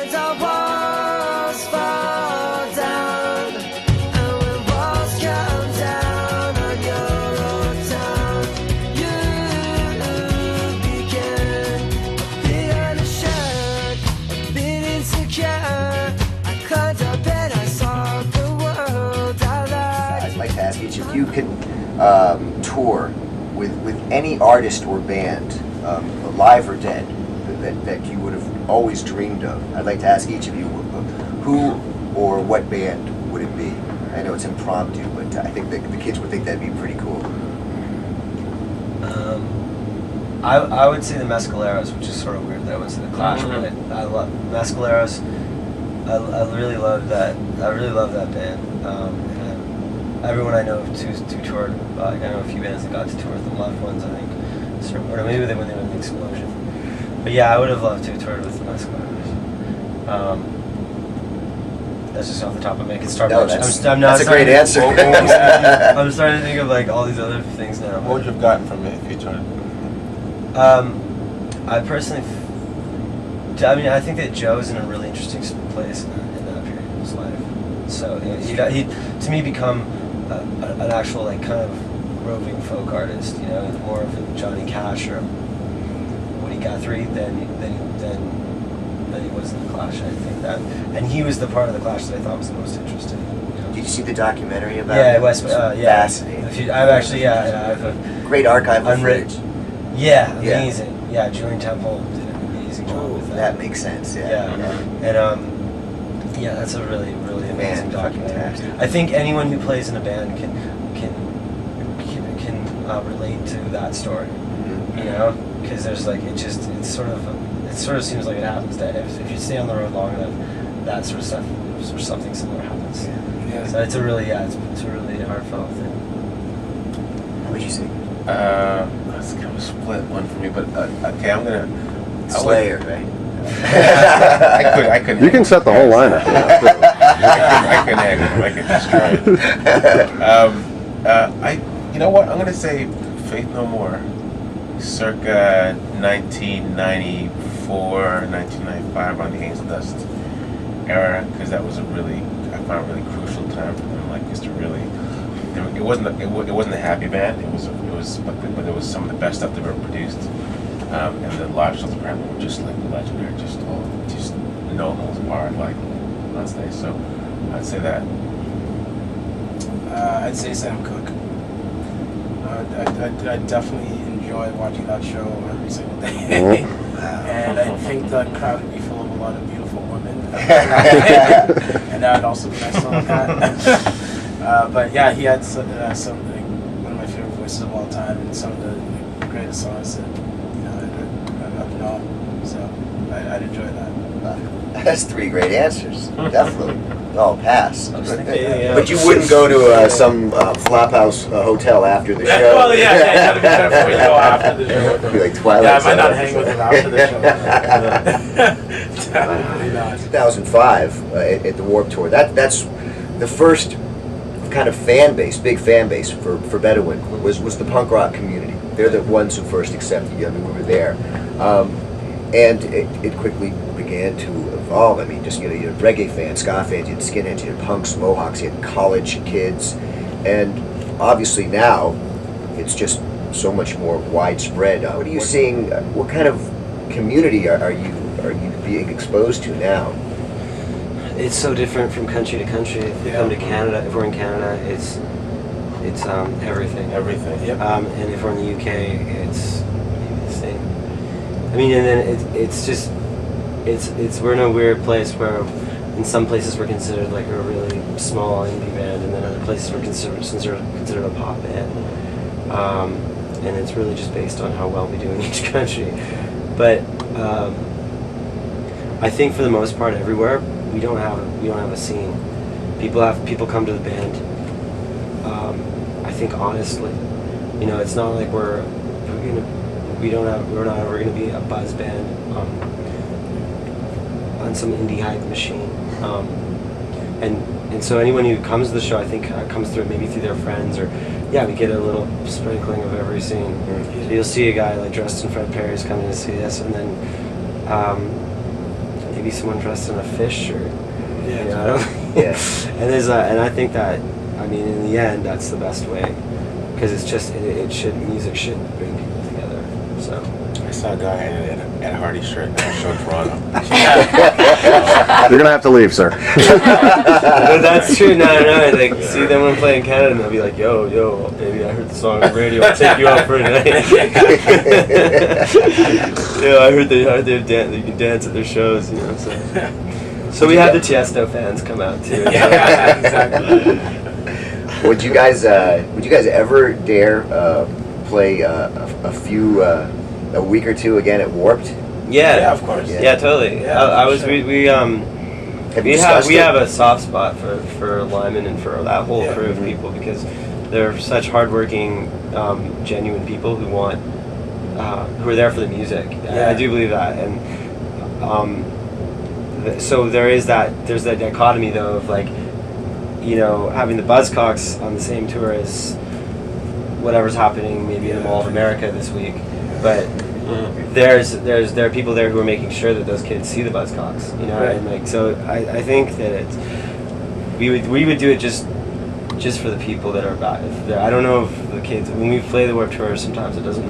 when the walls fall down, and when walls come down on your old town, you begin a bit unassured, a bit insecure. I climbed up and I saw the world I liked. I'd like to ask each of you could tour with any artist or band, alive or dead, that you would have always dreamed of. I'd like to ask each of you who or what band would it be? I know it's impromptu, but I think the kids would think that'd be pretty cool. I would say the Mescaleros, which is sort of weird that I went to the Clash, but I love Mescaleros. I really love that. I really love that band. And everyone I know who's toured, I know a few bands that got to tour with them. Left ones, I think, or maybe when they were in the Explosion. But yeah, I would have loved to tour with the Mescaleros. That's just off the top of my head. That's a great answer. I'm starting to think of like all these other things now. What would you have gotten from it if you toured? I personally, I think that Joe's in a really interesting place in that period of his life. So he to me become an actual like kind of roving folk artist. You know, more of a Johnny Cash or Woody Guthrie than he was in the Clash. I think that, and he was the part of the Clash that I thought was the most interesting. You know? Did you see the documentary about it? it? Yeah, fascinating. I've actually, I have a great archival footage. Yeah, amazing. Yeah, Julian Temple did an amazing job with that. That makes sense. Yeah. And that's a really, really amazing documentary. I think anyone who plays in a band can relate to that story. You know, because there's like it sort of seems like it happens that if you stay on the road long enough, that sort of stuff, something similar happens. Yeah. So it's a really heartfelt thing. What would you say? That's kind of a split one for me, but okay, I'm gonna Slayer, right? I could. You can set the whole lineup. I could destroy it. You know what? I'm gonna say Faith No More, circa 1994, 1995, on the Angel Dust era, because that was I found a really crucial time for them. Like, just to really, it wasn't a happy band. But it was some of the best stuff they've ever produced. And the live shows apparently were just like legendary, just no holds barred, like on stage. So I'd say that. I'd say Sam Cooke. I definitely enjoy watching that show every single day. And I think the crowd would be full of a lot of beautiful women. And that would also be nice to look at. But yeah, he had some one of my favorite voices of all time, and some of the greatest songs that I've known. So I'd enjoy that. That's three great answers. Definitely. Oh, pass. But you wouldn't go to some Flophouse hotel after the show. Well, yeah, you gotta be careful when you go after the show. It'd be like Twilight. Yeah, I might not hang with him after the show. Definitely not. 2005 at the Warped Tour. That's the first kind of big fan base for Bedouin was the punk rock community. They're the ones who first accepted you. I mean, we were there, and it quickly began to evolve. I mean, you had reggae fans, ska fans, you had skinheads, you had punks, mohawks, you had college kids, and obviously now it's just so much more widespread. What are you seeing? What kind of community are you being exposed to now? It's so different from country to country. If you come to Canada, if we're in Canada, it's everything. Everything. Yep. And if we're in the UK, it's maybe the same. I mean, and then we're in a weird place where, in some places we're considered like a really small indie band, and then other places we're considered a pop band. And it's really just based on how well we do in each country. But I think for the most part, everywhere we don't have a scene. People come to the band. I think honestly, it's not like we're not ever gonna be a buzz band on some indie hype machine. And so anyone who comes to the show, I think, comes through maybe through their friends, or we get a little sprinkling of every scene. So you'll see a guy like dressed in Fred Perry's coming to see us, and then maybe someone dressed in a fish shirt. Yeah. You know, I don't, Yeah. and I think that, I mean, in the end, that's the best way, because it's just music should bring people together. So I saw a guy at a Hardy shirt at a show in Toronto. You're gonna have to leave, sir. but that's true. No. Like, see them when play in Canada, and they'll be like, "Yo, baby, I heard the song on the radio. I'll take you out for a night." I heard they you can dance at their shows. You know, so we had the Tiesto fans come out too. Yeah, exactly. Would you guys ever dare play a week or two again at Warped? Yeah, of course. Yeah, totally. Yeah, I was sure. we have a soft spot for Lyman and for that whole crew of people, because they're such hardworking, genuine people who who are there for the music. Yeah. I do believe that, and so there's that dichotomy though of, like, you know, having the Buzzcocks on the same tour as whatever's happening maybe in the Mall of America this week, but there are people there who are making sure that those kids see the Buzzcocks, you know, Right. and like, so I think that we would do it just for the people that are about it. I don't know if the kids, when we play the Warped Tour, sometimes it doesn't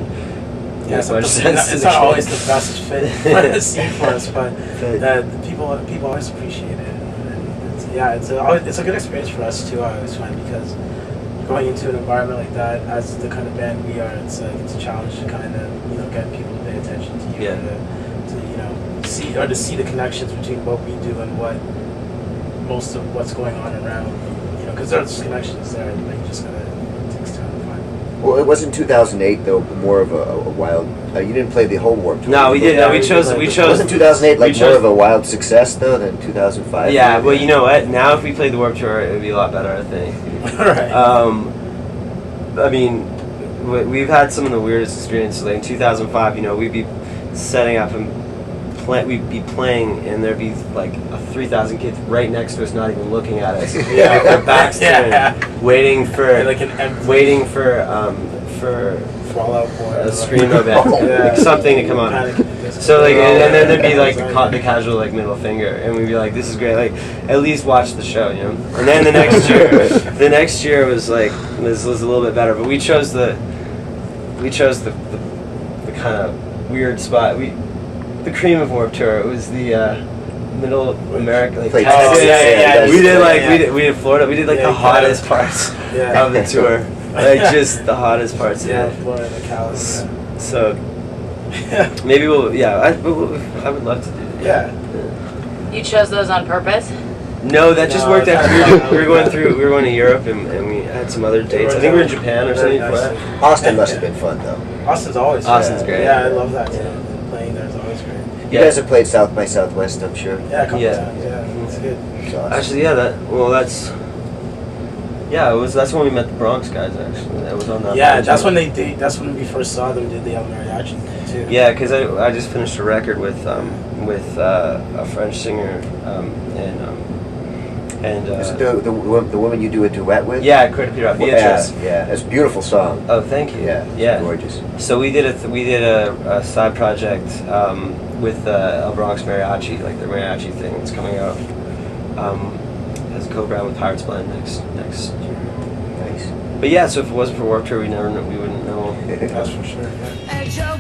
make much sense to It's the not always kids. the best fit for the scene for us, but the people always appreciate it. And it's a good experience for us too. I always find, because going into an environment like that, as the kind of band we are, it's a challenge to kind of, you know, get people to pay attention to you, Yeah. and to you know see the connections between what we do and what most of what's going on around, you know, because there's connections there, and you just gotta, it takes time to find. Well, it wasn't 2008 though, but more of a wild. You didn't play the whole Warped Tour. No, we did. Yeah, No, we we chose. did, We like, chose. Wasn't 2008 like we more chose- of a wild success though than 2005? Yeah, well, you know what? Now, if we played the Warped Tour, it would be a lot better, I think. Right. I mean, we've had some of the weirdest experiences. Like in 2005, you know, we'd be setting up and we'd be playing, and there'd be like 3,000 kids right next to us, not even looking at us. Yeah. With their backs turned, waiting for Like an empty Fallout Boy. a scream event, like something to come on. Panic. So like, and then there'd be like the casual like middle finger, and we'd be like, "This is great! Like, at least watch the show, you know." And then the next year was like, this was a little bit better, but we chose the kind of weird spot. The cream of Warped Tour. It was the middle America, like Played Texas. Texas, We did Florida. We did like the hottest parts Yeah. of the tour, like just the hottest parts. Yeah, Of it. Florida, California. So maybe I would love to do that. Yeah. You chose those on purpose? No, that just No, worked out. no, We were going to Europe, and we had some other dates. I think we were in Japan or something. Very nice. Austin must have been fun though. Austin's always Austin's fun. great. Yeah, I love that too. Playing there is always great. You guys have played South by Southwest, I'm sure. Yeah, a couple Yeah. times. Yeah, it's good. It's awesome. Actually, that's when we met the Bronx guys. Actually, that was on that. Yeah, band that's tour. when that's when we first saw them. Did the El Mariachi thing too. Yeah, because I just finished a record with a French singer Is it the woman you do a duet with? yeah, Beatrice. Yeah, it's a beautiful song. Oh, thank you. Yeah, yeah. gorgeous. So we did a side project with El Bronx Mariachi, like the mariachi thing that's coming out as a co-brand with Pirates Blend next year. Nice. But yeah, so if it wasn't for Warped Tour, we wouldn't know. That's for sure. Yeah. And Joe